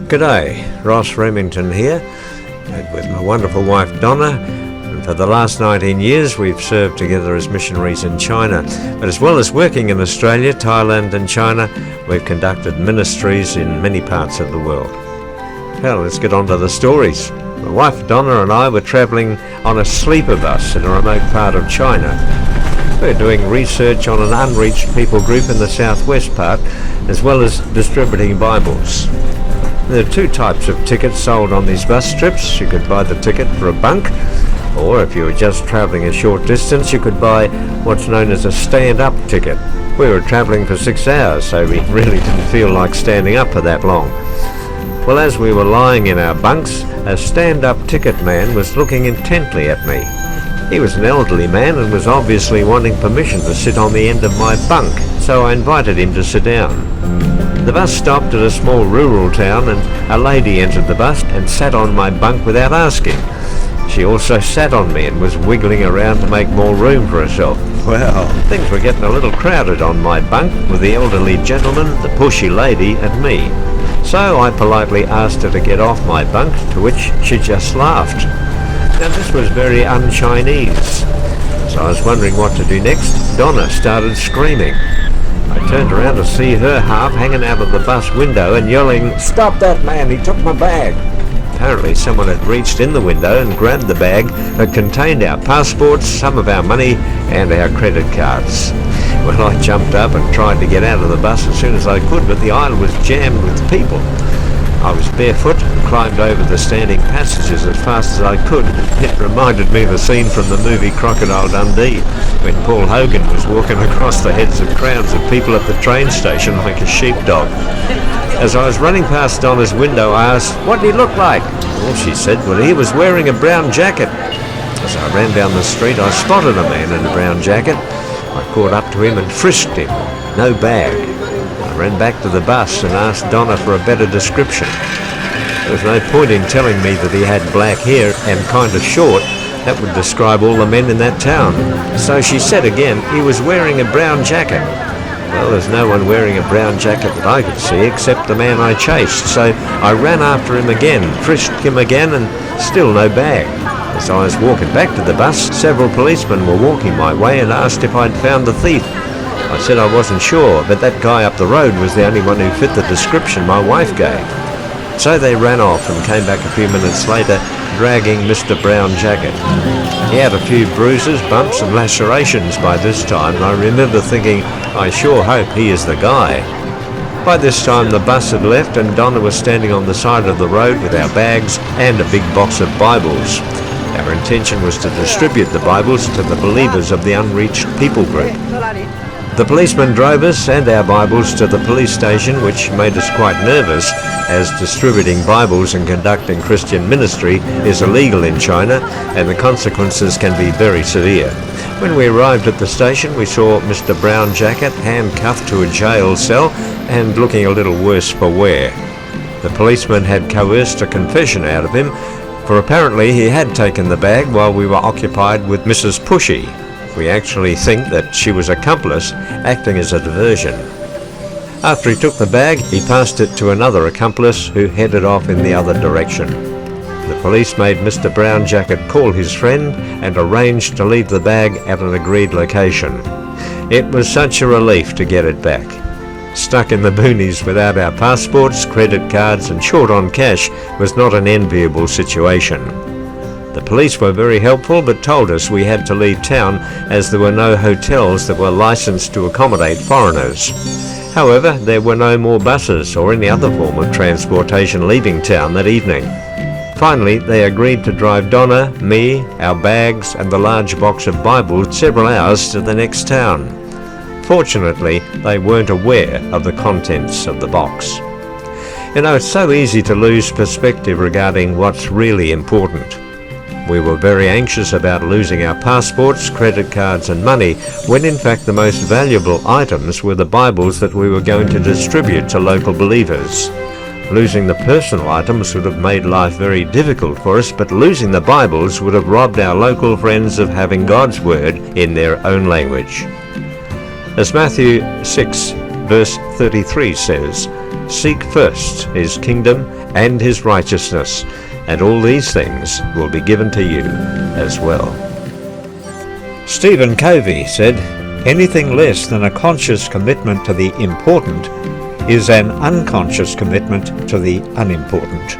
G'day, Ross Remington here, and with my wonderful wife Donna, and for the last 19 years we've served together as missionaries in China. But as well as working in Australia, Thailand and China, we've conducted ministries in many parts of the world. Well, let's get on to the stories. My wife Donna and I were travelling on a sleeper bus in a remote part of China. We're doing research on an unreached people group in the southwest part, as well as distributing Bibles. There are two types of tickets sold on these bus trips. You could buy the ticket for a bunk, or if you were just travelling a short distance, you could buy what's known as a stand-up ticket. We were travelling for 6 hours, so we really didn't feel like standing up for that long. Well, as we were lying in our bunks, a stand-up ticket man was looking intently at me. He was an elderly man and was obviously wanting permission to sit on the end of my bunk, so I invited him to sit down. The bus stopped at a small rural town and a lady entered the bus and sat on my bunk without asking. She also sat on me and was wiggling around to make more room for herself. Well, things were getting a little crowded on my bunk with the elderly gentleman, the pushy lady and me. So I politely asked her to get off my bunk, to which she just laughed. Now this was very un-Chinese. As I was wondering what to do next, Donna started screaming. I turned around to see her half hanging out of the bus window and yelling, "Stop that man, he took my bag!" Apparently someone had reached in the window and grabbed the bag that contained our passports, some of our money and our credit cards. Well, I jumped up and tried to get out of the bus as soon as I could, but the aisle was jammed with people. I was barefoot and climbed over the standing passages as fast as I could. It reminded me of a scene from the movie Crocodile Dundee, when Paul Hogan was walking across the heads of crowds of people at the train station like a sheepdog. As I was running past Donna's window, I asked, "What did he look like?" Well, she said, "Well, he was wearing a brown jacket." As I ran down the street, I spotted a man in a brown jacket. I caught up to him and frisked him. No bag. I ran back to the bus and asked Donna for a better description. There was no point in telling me that he had black hair and kind of short. That would describe all the men in that town. So she said again, he was wearing a brown jacket. Well, there's no one wearing a brown jacket that I could see except the man I chased. So I ran after him again, frisked him again, and still no bag. As I was walking back to the bus, several policemen were walking my way and asked if I'd found the thief. I said I wasn't sure, but that guy up the road was the only one who fit the description my wife gave. So they ran off and came back a few minutes later, dragging Mr. Brown Jacket. He had a few bruises, bumps and lacerations by this time, and I remember thinking, I sure hope he is the guy. By this time the bus had left and Donna was standing on the side of the road with our bags and a big box of Bibles. Our intention was to distribute the Bibles to the believers of the unreached people group. The policeman drove us and our Bibles to the police station, which made us quite nervous, as distributing Bibles and conducting Christian ministry is illegal in China and the consequences can be very severe. When we arrived at the station, we saw Mr. Brown Jacket handcuffed to a jail cell and looking a little worse for wear. The policeman had coerced a confession out of him, for apparently he had taken the bag while we were occupied with Mrs. Pushy. We actually think that she was accomplice, acting as a diversion. After he took the bag, he passed it to another accomplice who headed off in the other direction. The police made Mr. Brown Jacket call his friend and arranged to leave the bag at an agreed location. It was such a relief to get it back. Stuck in the boonies without our passports, credit cards and short on cash was not an enviable situation. The police were very helpful but told us we had to leave town as there were no hotels that were licensed to accommodate foreigners. However, there were no more buses or any other form of transportation leaving town that evening. Finally, they agreed to drive Donna, me, our bags and the large box of Bibles several hours to the next town. Fortunately, they weren't aware of the contents of the box. You know, it's so easy to lose perspective regarding what's really important. We were very anxious about losing our passports, credit cards and money, when in fact the most valuable items were the Bibles that we were going to distribute to local believers. Losing the personal items would have made life very difficult for us, but losing the Bibles would have robbed our local friends of having God's Word in their own language. As Matthew 6 verse 33 says, "Seek first his kingdom and his righteousness, and all these things will be given to you as well." Stephen Covey said, "Anything less than a conscious commitment to the important is an unconscious commitment to the unimportant."